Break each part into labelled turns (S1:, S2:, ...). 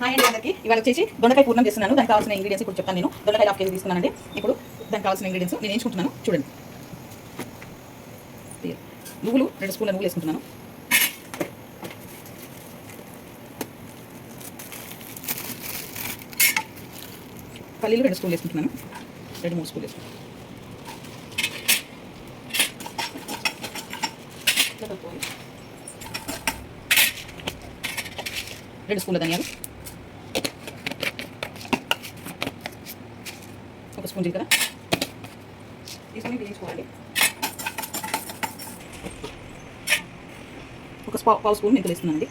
S1: Hi అండి అందరికీ. ఇవాళ వచ్చేసి దొండకాయ పూర్ణం చేస్తున్నాను. దానికి కావాల్సిన ఇంగ్రీడియంట్స్ ఇప్పుడు చెప్తాను. నేను దొండకాయ 1/2 కేజీ తీసుకున్నానండి. ఇప్పుడు దానికి కావాల్సిన ఇంగ్రీడియంట్స్ నేను ఎంచుకుంటున్నాను. చూడండి, నువ్వులు 2 స్పూన్ల నువ్వులు వేసుకుంటున్నాను. పల్లీలు 2 స్పూన్లు వేసుకుంటున్నాను. 2-3 స్పూన్లు వేసుకుంటాను. 2 స్పూన్ల ధనియాలు, 1 స్పూన్ జీలకర్ర తీసుకొని వేయించుకోవాలి. 1 పావు స్పూన్ మెంతులు వేస్తున్నానండి.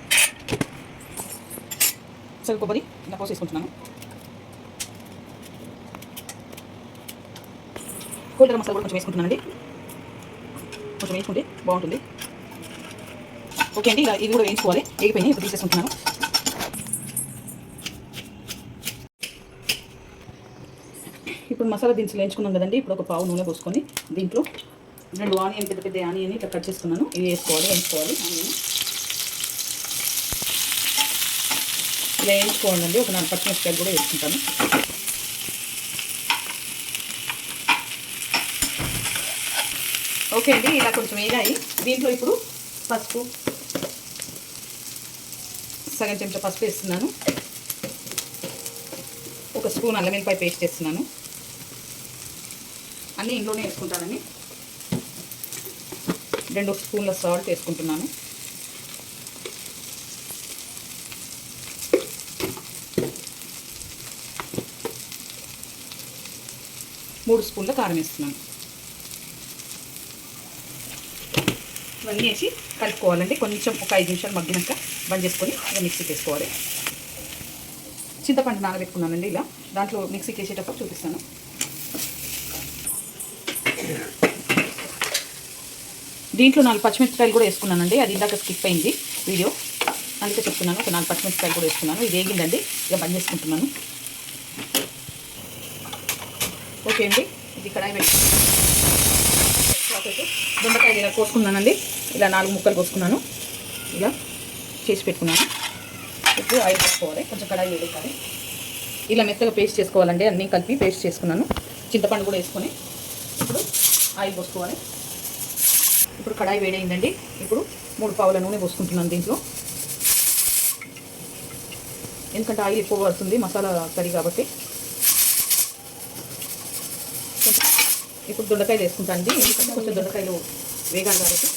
S1: సగం కొబ్బరి ఇలా పోసి వేసుకుంటున్నాను. హోల్ గరం మసాలా కూడా కొంచెం వేసుకుంటున్నానండి. కొంచెం వేసుకుంటే బాగుంటుంది. ఓకే అండి, ఇలా ఇది కూడా వేయించుకోవాలి. వేగిపోయినాయి, ఇప్పుడు తీసేసుకుంటున్నాను. ఇప్పుడు మసాలా దినుసులు వేయించుకున్నాం కదండి. ఇప్పుడు 1 పావు నూనె పోసుకొని దీంట్లో 2 ఆనియన్, పెద్ద ఆనియన్ ఇట్లా కట్ చేసుకున్నాను. ఇవి వేసుకోవాలి, వేయించుకోవాలి. ఆనియన్ ఇలా వేయించుకోవాలండి. ఒక 4 పచ్చిమిరపకాయలు కూడా వేసుకుంటాను. ఓకే అండి, ఇలా కొంచెం వేగాయి. దీంట్లో ఇప్పుడు పసుపు, సగం చెంచా పసుపు వేస్తున్నాను. 1 స్పూన్ అల్లం వెల్లిపాయ పేస్ట్ వేస్తున్నాను. అన్నీ ఇంట్లోనే వేసుకుంటానండి. 2 స్పూన్ల సాల్ట్ వేసుకుంటున్నాను. మూడు స్పూన్ల కారం వేస్తున్నాను. ఇవన్నీ వేసి కలుపుకోవాలండి. కొంచెం ఒక 5 నిమిషాలు మగ్గినాక బంద్ చేసుకొని ఇలా మిక్సీకి వేసుకోవాలి. చింతపండు నానబెట్టుకున్నానండి. ఇలా దాంట్లో మిక్సీకి వేసేటప్పుడు చూపిస్తాను. దీంట్లో 4 పచ్చిమిరపకాయలు కూడా వేసుకున్నానండి. అది ఇందాక స్కిప్ అయింది వీడియో, అందుకే చెప్తున్నాను. ఒక 4 పచ్చిమిరపకాయలు కూడా వేసుకున్నాను. ఇది వేగిందండి, ఇక బంద్ చేసుకుంటున్నాను. ఓకే అండి, ఇది కడాయి పెట్టుకున్నాను. దొండకాయలు ఇలా కోసుకున్నానండి. ఇలా 4 ముక్కలు కోసుకున్నాను. ఇలా చేసి పెట్టుకున్నాను. ఇప్పుడు ఆయిల్ వేసుకోవాలి. కొంచెం కడాయి వేయాలి. ఇలా మెత్తగా పేస్ట్ చేసుకోవాలండి. అన్నీ కలిపి పేస్ట్ చేసుకున్నాను. చింతపండు కూడా వేసుకొని ఇప్పుడు ఆయిల్ పోసుకోవాలి. ఇప్పుడు కడాయి వేడైందండి. ఇప్పుడు 3 పావుల నూనె పోసుకుంటున్నాను దీంట్లో. ఎందుకంటే ఆయిల్ ఎక్కువ పడుతుంది మసాలా కర్రీ కాబట్టి. ఇప్పుడు దొండకాయలు వేసుకుంటానండి. ఎందుకంటే కొంచెం దొండకాయలు వేగాలి కాబట్టి.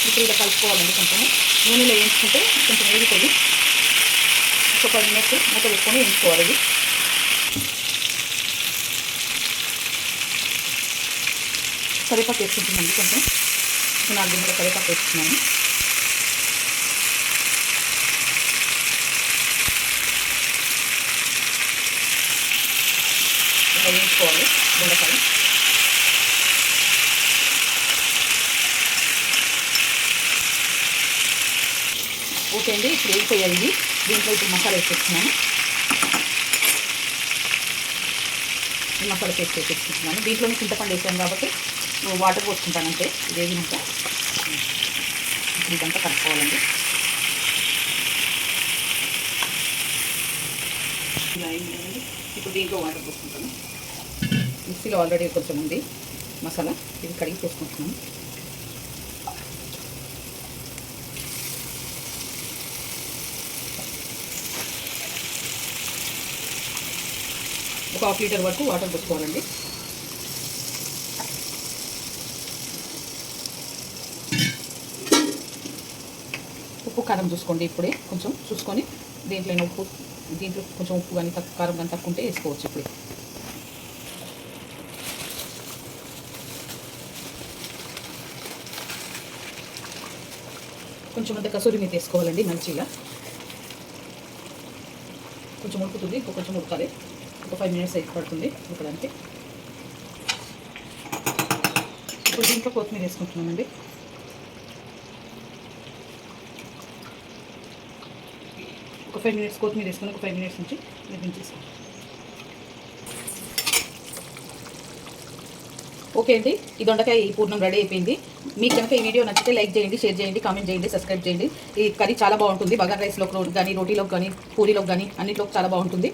S1: ఇప్పుడు ఇలా కలుపుకోవాలండి. కొంచెం నూనెలో వేయించుకుంటే కొంచెం వేగుతుంది. ఒక 10 మినిట్స్ మూత వేసుకొని వేయించుకోవాలి. ఇది కరివేపాకు వేసుకుంటున్నాను. కొంచెం 4 గిన్నెల కరివేపాకు వేసుకున్నాను. ఇలా వేయించుకోవాలి దొండకాయ. ఓకే అండి, ఇప్పుడు వేగిపోయాయి. దీంట్లో ఇప్పుడు మసాలా వేసేస్తున్నాను. ఈ మసాలా పేస్ట్ వేసేసుకుంటున్నాను. దీంట్లోనే చింతపండు వేసాను కాబట్టి వాటర్ పోసుకుంటాను అంతే. ఇది వేగినాక ఇప్పుడు ఇదంతా కలుపుకోవాలండి. ఇలా అయిందండి. ఇప్పుడు దీంట్లో వాటర్ పోసుకుంటాను. మిక్సీలో ఆల్రెడీ కొంచెం ఉంది మసాలా, ఇది కడిగి పోసుకుంటున్నాను. ఒక 1/2 లీటర్ వరకు వాటర్ పోసుకోవాలండి. ఉప్పు కారం చూసుకోండి. ఇప్పుడే కొంచెం చూసుకొని దీంట్లో కొంచెం ఉప్పు కానీ కారం కానీ తక్కువ ఉంటే వేసుకోవచ్చు. ఇప్పుడే కొంచెం అంత కసూరి మీద వేసుకోవాలండి. మంచిగా కొంచెం ఉడుకుతుంది. ఇంకో కొంచెం ఉడకాలి. ఒక 5 మినిట్స్ అయితే పడుతుంది ఉడకడానికి. ఇప్పుడు దీంట్లో కొత్తిమీర వేసుకుంటున్నామండి. ఒక 5 మినిట్స్ కొత్తిమీర వేసుకొని ఒక 5 మినిట్స్ నుంచి వేయించేసుకోండి. ఓకే అండి, ఈ దొండకాయ ఈ పూర్ణం రెడీ అయిపోయింది. మీకు కనుక ఈ వీడియో నచ్చితే లైక్ చేయండి, షేర్ చేయండి, కామెంట్ చేయండి, సబ్స్క్రైబ్ చేయండి. ఈ కర్రీ చాలా బాగుంటుంది. బగారా రైస్లోకి కానీ, రోటీలోకి కానీ, పూరీలోకి కానీ అన్నింటిలోకి చాలా బాగుంటుంది.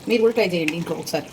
S1: మీరు కూడా ట్రై చేయండి ఇంట్లో ఒకసారి.